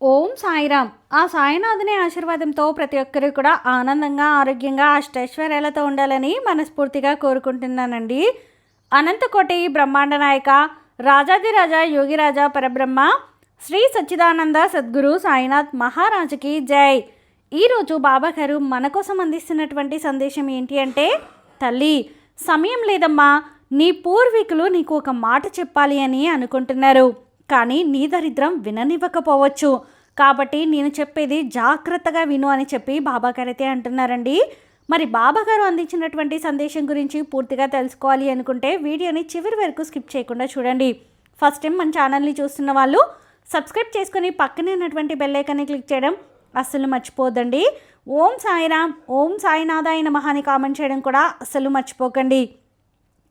ఓం సాయిరామ్. ఆ సాయినాథుని ఆశీర్వాదంతో ప్రతి ఒక్కరు కూడా ఆనందంగా, ఆరోగ్యంగా, అష్టైశ్వర్యాలతో ఉండాలని మనస్ఫూర్తిగా కోరుకుంటున్నానండి. అనంతకోటి బ్రహ్మాండ నాయక, రాజాదిరాజ, యోగిరాజ పరబ్రహ్మ, శ్రీ సచ్చిదానంద సద్గురు సాయినాథ్ మహారాజుకి జై. ఈరోజు బాబా గారు మన కోసం అందిస్తున్నటువంటి సందేశం ఏంటి అంటే, తల్లి, సమయం లేదమ్మా, నీ పూర్వీకులు నీకు ఒక మాట చెప్పాలి అని అనుకుంటున్నారు, కానీ నీ దరిద్రం విననివ్వకపోవచ్చు. కాబట్టి నేను చెప్పేది జాగ్రత్తగా విను అని చెప్పి బాబాగారు అయితే అంటున్నారండి. మరి బాబాగారు అందించినటువంటి సందేశం గురించి పూర్తిగా తెలుసుకోవాలి అనుకుంటే వీడియోని చివరి వరకు స్కిప్ చేయకుండా చూడండి. ఫస్ట్ టైం మన ఛానల్ని చూస్తున్న వాళ్ళు సబ్స్క్రైబ్ చేసుకొని పక్కనే ఉన్నటువంటి బెల్ ఐకాన్ని క్లిక్ చేయడం అస్సలు మర్చిపోద్దండి. ఓం సాయిరామ్, ఓం సాయినాథాయ నమః అని కామెంట్ చేయడం కూడా అస్సలు మర్చిపోకండి.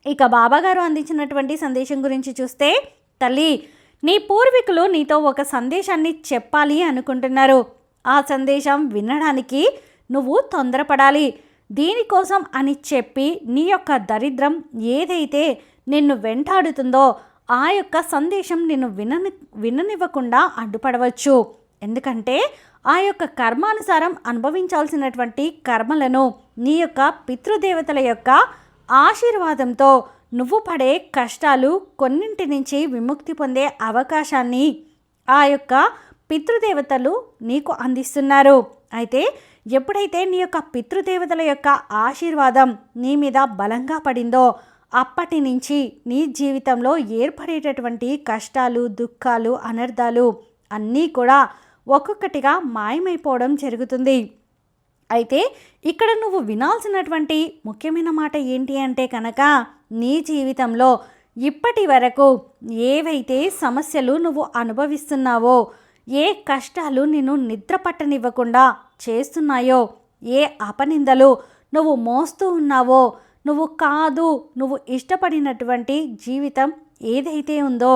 ఇక బాబాగారు అందించినటువంటి సందేశం గురించి చూస్తే, తల్లి, నీ పూర్వీకులు నీతో ఒక సందేశాన్ని చెప్పాలి అనుకుంటున్నారు. ఆ సందేశం వినడానికి నువ్వు తొందరపడాలి. దీనికోసం అని చెప్పి నీ యొక్క దరిద్రం ఏదైతే నిన్ను వెంటాడుతుందో ఆ యొక్క సందేశం నిన్ను విననివ్వకుండా అడ్డుపడవచ్చు. ఎందుకంటే ఆ యొక్క కర్మానుసారం అనుభవించాల్సినటువంటి కర్మలను నీ యొక్క పితృదేవతల యొక్క ఆశీర్వాదంతో నువ్వు పడే కష్టాలు కొన్నింటి నుంచి విముక్తి పొందే అవకాశాన్ని ఆ యొక్క పితృదేవతలు నీకు అందిస్తున్నారు. అయితే ఎప్పుడైతే నీ యొక్క పితృదేవతల యొక్క ఆశీర్వాదం నీ మీద బలంగా పడిందో అప్పటి నుంచి నీ జీవితంలో ఏర్పడేటటువంటి కష్టాలు, దుఃఖాలు, అనర్థాలు అన్నీ కూడా ఒక్కొక్కటిగా మాయమైపోవడం జరుగుతుంది. అయితే ఇక్కడ నువ్వు వినాల్సినటువంటి ముఖ్యమైన మాట ఏంటి అంటే కనుక, నీ జీవితంలో ఇప్పటి వరకు ఏవైతే సమస్యలు నువ్వు అనుభవిస్తున్నావో, ఏ కష్టాలు నిన్ను నిద్ర పట్టనివ్వకుండా చేస్తున్నాయో, ఏ అపనిందలు నువ్వు మోస్తూ ఉన్నావో, నువ్వు ఇష్టపడినటువంటి జీవితం ఏదైతే ఉందో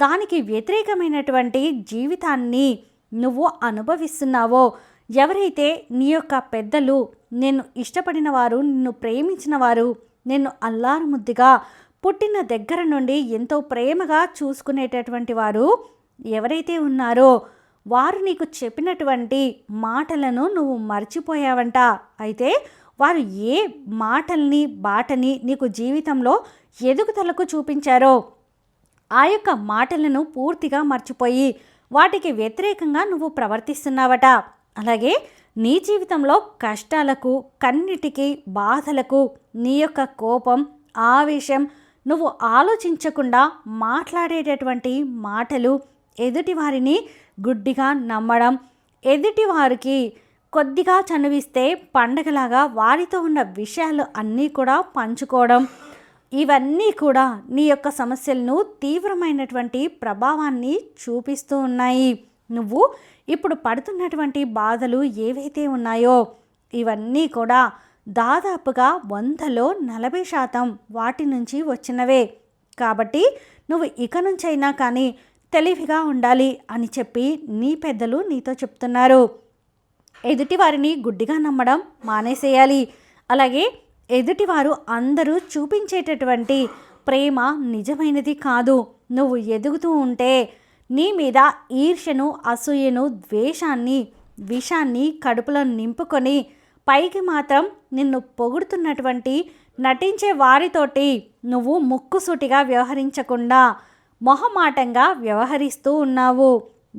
దానికి వ్యతిరేకమైనటువంటి జీవితాన్ని నువ్వు అనుభవిస్తున్నావో, ఎవరైతే నీ యొక్క పెద్దలు, నిన్ను ఇష్టపడిన వారు, నిన్ను ప్రేమించిన వారు, నిన్ను అల్లారు ముద్దుగా పుట్టిన దగ్గర నుండి ఎంతో ప్రేమగా చూసుకునేటటువంటి వారు ఎవరైతే ఉన్నారో వారు నీకు చెప్పినటువంటి మాటలను నువ్వు మర్చిపోయావంట. అయితే వారు ఏ మాటల్ని, బాటని నీకు జీవితంలో ఎదుగుదలకు చూపించారో ఆ యొక్క మాటలను పూర్తిగా మర్చిపోయి వాటికి వ్యతిరేకంగా నువ్వు ప్రవర్తిస్తున్నావట. అలాగే నీ జీవితంలో కష్టాలకు, కన్నిటికి, బాధలకు నీ యొక్క కోపం, ఆవేశం, నువ్వు ఆలోచించకుండా మాట్లాడేటటువంటి మాటలు, ఎదుటివారిని గుడ్డిగా నమ్మడం, ఎదుటివారికి కొద్దిగా చనువిస్తే పండగలాగా వారితో ఉన్న విషయాలు అన్నీ కూడా పంచుకోవడం, ఇవన్నీ కూడా నీ యొక్క సమస్యలను తీవ్రమైనటువంటి ప్రభావాన్ని చూపిస్తూ ఉన్నాయి. నువ్వు ఇప్పుడు పడుతున్నటువంటి బాధలు ఏవైతే ఉన్నాయో ఇవన్నీ కూడా దాదాపుగా 100లో 40% వాటి నుంచి వచ్చినవే. కాబట్టి నువ్వు ఇక నుంచైనా కానీ తెలివిగా ఉండాలి అని చెప్పి నీ పెద్దలు నీతో చెప్తున్నారు. ఎదుటివారిని గుడ్డిగా నమ్మడం మానేసేయాలి. అలాగే ఎదుటివారు అందరూ చూపించేటటువంటి ప్రేమ నిజమైనది కాదు. నువ్వు ఎదుగుతూ ఉంటే నీ మీద ఈర్ష్యను, అసూయను, ద్వేషాన్ని, విషాన్ని కడుపులో నింపుకొని పైకి మాత్రం నిన్ను పొగుడుతున్నటువంటి నటించే వారితోటి నువ్వు ముక్కుసూటిగా వ్యవహరించకుండా మొహమాటంగా వ్యవహరిస్తూ ఉన్నావు.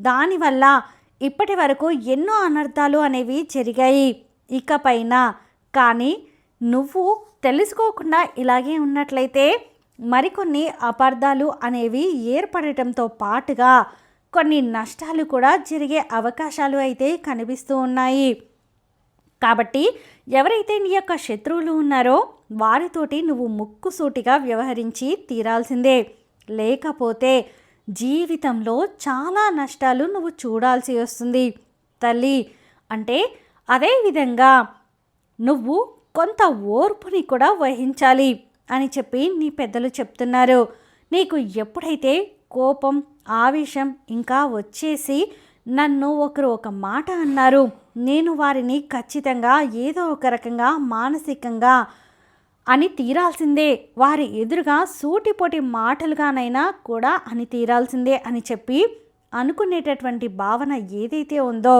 దానివల్ల ఇప్పటి వరకు ఎన్నో అనర్థాలు అనేవి జరిగాయి. ఇకపైన కానీ నువ్వు తెలుసుకోకుండా ఇలాగే ఉన్నట్లయితే మరికొన్ని అపార్థాలు అనేవి ఏర్పడటంతో పాటుగా కొన్ని నష్టాలు కూడా జరిగే అవకాశాలు అయితే కనిపిస్తూ ఉన్నాయి. కాబట్టి ఎవరైతే నీ యొక్క శత్రువులు ఉన్నారో వారితోటి నువ్వు ముక్కుసూటిగా వ్యవహరించి తీరాల్సిందే. లేకపోతే జీవితంలో చాలా నష్టాలు నువ్వు చూడాల్సి వస్తుంది తల్లి. అంటే అదేవిధంగా నువ్వు కొంత ఓర్పుని కూడా వహించాలి అని చెప్పి నీ పెద్దలు చెప్తున్నారు. నీకు ఎప్పుడైతే కోపం, ఆవేశం ఇంకా వచ్చేసి నన్ను ఒకరు ఒక మాట అన్నారు, నేను వారిని ఖచ్చితంగా ఏదో ఒక రకంగా మానసికంగా అని తీరాల్సిందే, వారి ఎదురుగా సూటిపోటి మాటలుగానైనా కూడా అని తీరాల్సిందే అని చెప్పి అనుకునేటటువంటి భావన ఏదైతే ఉందో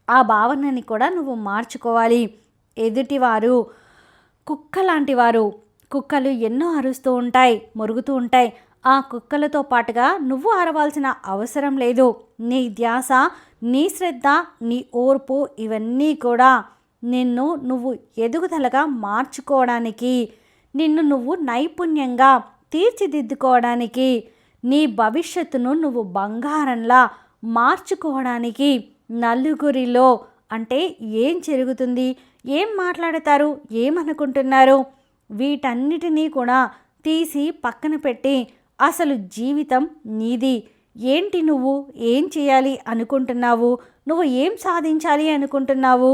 ఆ భావనని కూడా నువ్వు మార్చుకోవాలి. ఎదుటివారు కుక్క లాంటి వారు. కుక్కలు ఎన్నో అరుస్తూ ఉంటాయి, మొరుగుతూ ఉంటాయి. ఆ కుక్కలతో పాటుగా నువ్వు అరవాల్సిన అవసరం లేదు. నీ ధ్యాస, నీ శ్రద్ధ, నీ ఓర్పు ఇవన్నీ కూడా నువ్వు ఎదుగుదలగా మార్చుకోవడానికి, నిన్ను నువ్వు నైపుణ్యంగా తీర్చిదిద్దుకోవడానికి, నీ భవిష్యత్తును నువ్వు బంగారంలా మార్చుకోవడానికి, నలుగురిలో అంటే ఏం జరుగుతుంది, ఏం మాట్లాడతారు, ఏమనుకుంటున్నారు, వీటన్నిటినీ కూడా తీసి పక్కన పెట్టి అసలు జీవితం నీది. ఏంటి, నువ్వు ఏం చేయాలి అనుకుంటున్నావు, నువ్వు ఏం సాధించాలి అనుకుంటున్నావు,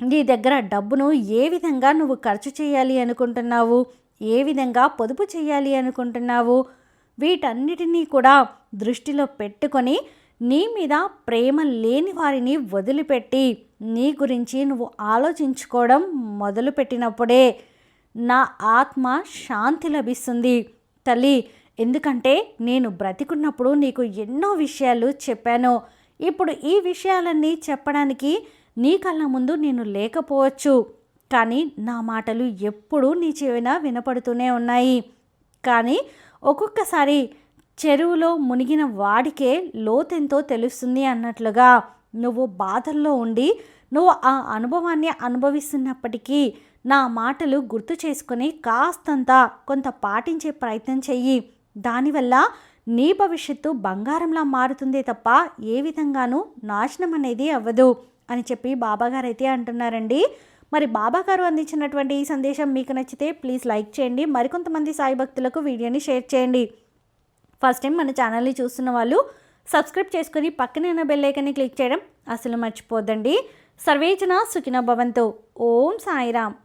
నీ దగ్గర డబ్బును ఏ విధంగా నువ్వు ఖర్చు చేయాలి అనుకుంటున్నావు, ఏ విధంగా పొదుపు చేయాలి అనుకుంటున్నావు, వీటన్నిటినీ కూడా దృష్టిలో పెట్టుకొని నీ మీద ప్రేమ లేని వారిని వదిలిపెట్టి నీ గురించి నువ్వు ఆలోచించుకోవడం మొదలుపెట్టినప్పుడే నా ఆత్మ శాంతి లభిస్తుంది తల్లి. ఎందుకంటే నేను బ్రతికున్నప్పుడు నీకు ఎన్నో విషయాలు చెప్పాను. ఇప్పుడు ఈ విషయాలన్నీ చెప్పడానికి నీ కళ్ళ ముందు నేను లేకపోవచ్చు, కానీ నా మాటలు ఎప్పుడూ నీ చెవిన వినపడుతూనే ఉన్నాయి. కానీ ఒక్కొక్కసారి చెరువులో మునిగిన వాడికే లోతెంతో తెలుస్తుంది అన్నట్లుగా నువ్వు బాధల్లో ఉండి నువ్వు ఆ అనుభవాన్ని అనుభవిస్తున్నప్పటికీ నా మాటలు గుర్తు చేసుకొని కాస్తంత కొంత పాటించే ప్రయత్నం చెయ్యి. దానివల్ల నీ భవిష్యత్తు బంగారంలా మారుతుందే తప్ప ఏ విధంగానూ నాశనం అనేది అవ్వదు అని చెప్పి బాబాగారు అయితే అంటున్నారండి. మరి బాబాగారు అందించినటువంటి ఈ సందేశం మీకు నచ్చితే ప్లీజ్ లైక్ చేయండి. మరికొంతమంది సాయి భక్తులకు వీడియోని షేర్ చేయండి. ఫస్ట్ టైం మన ఛానల్ని చూస్తున్న వాళ్ళు సబ్స్క్రైబ్ చేసుకుని పక్కనే ఉన్న బెల్ ఐకాన్ని క్లిక్ చేయడం అసలు మర్చిపోద్దండి. సర్వేజన సుఖినో భవంతు. ఓం సాయిరామ్.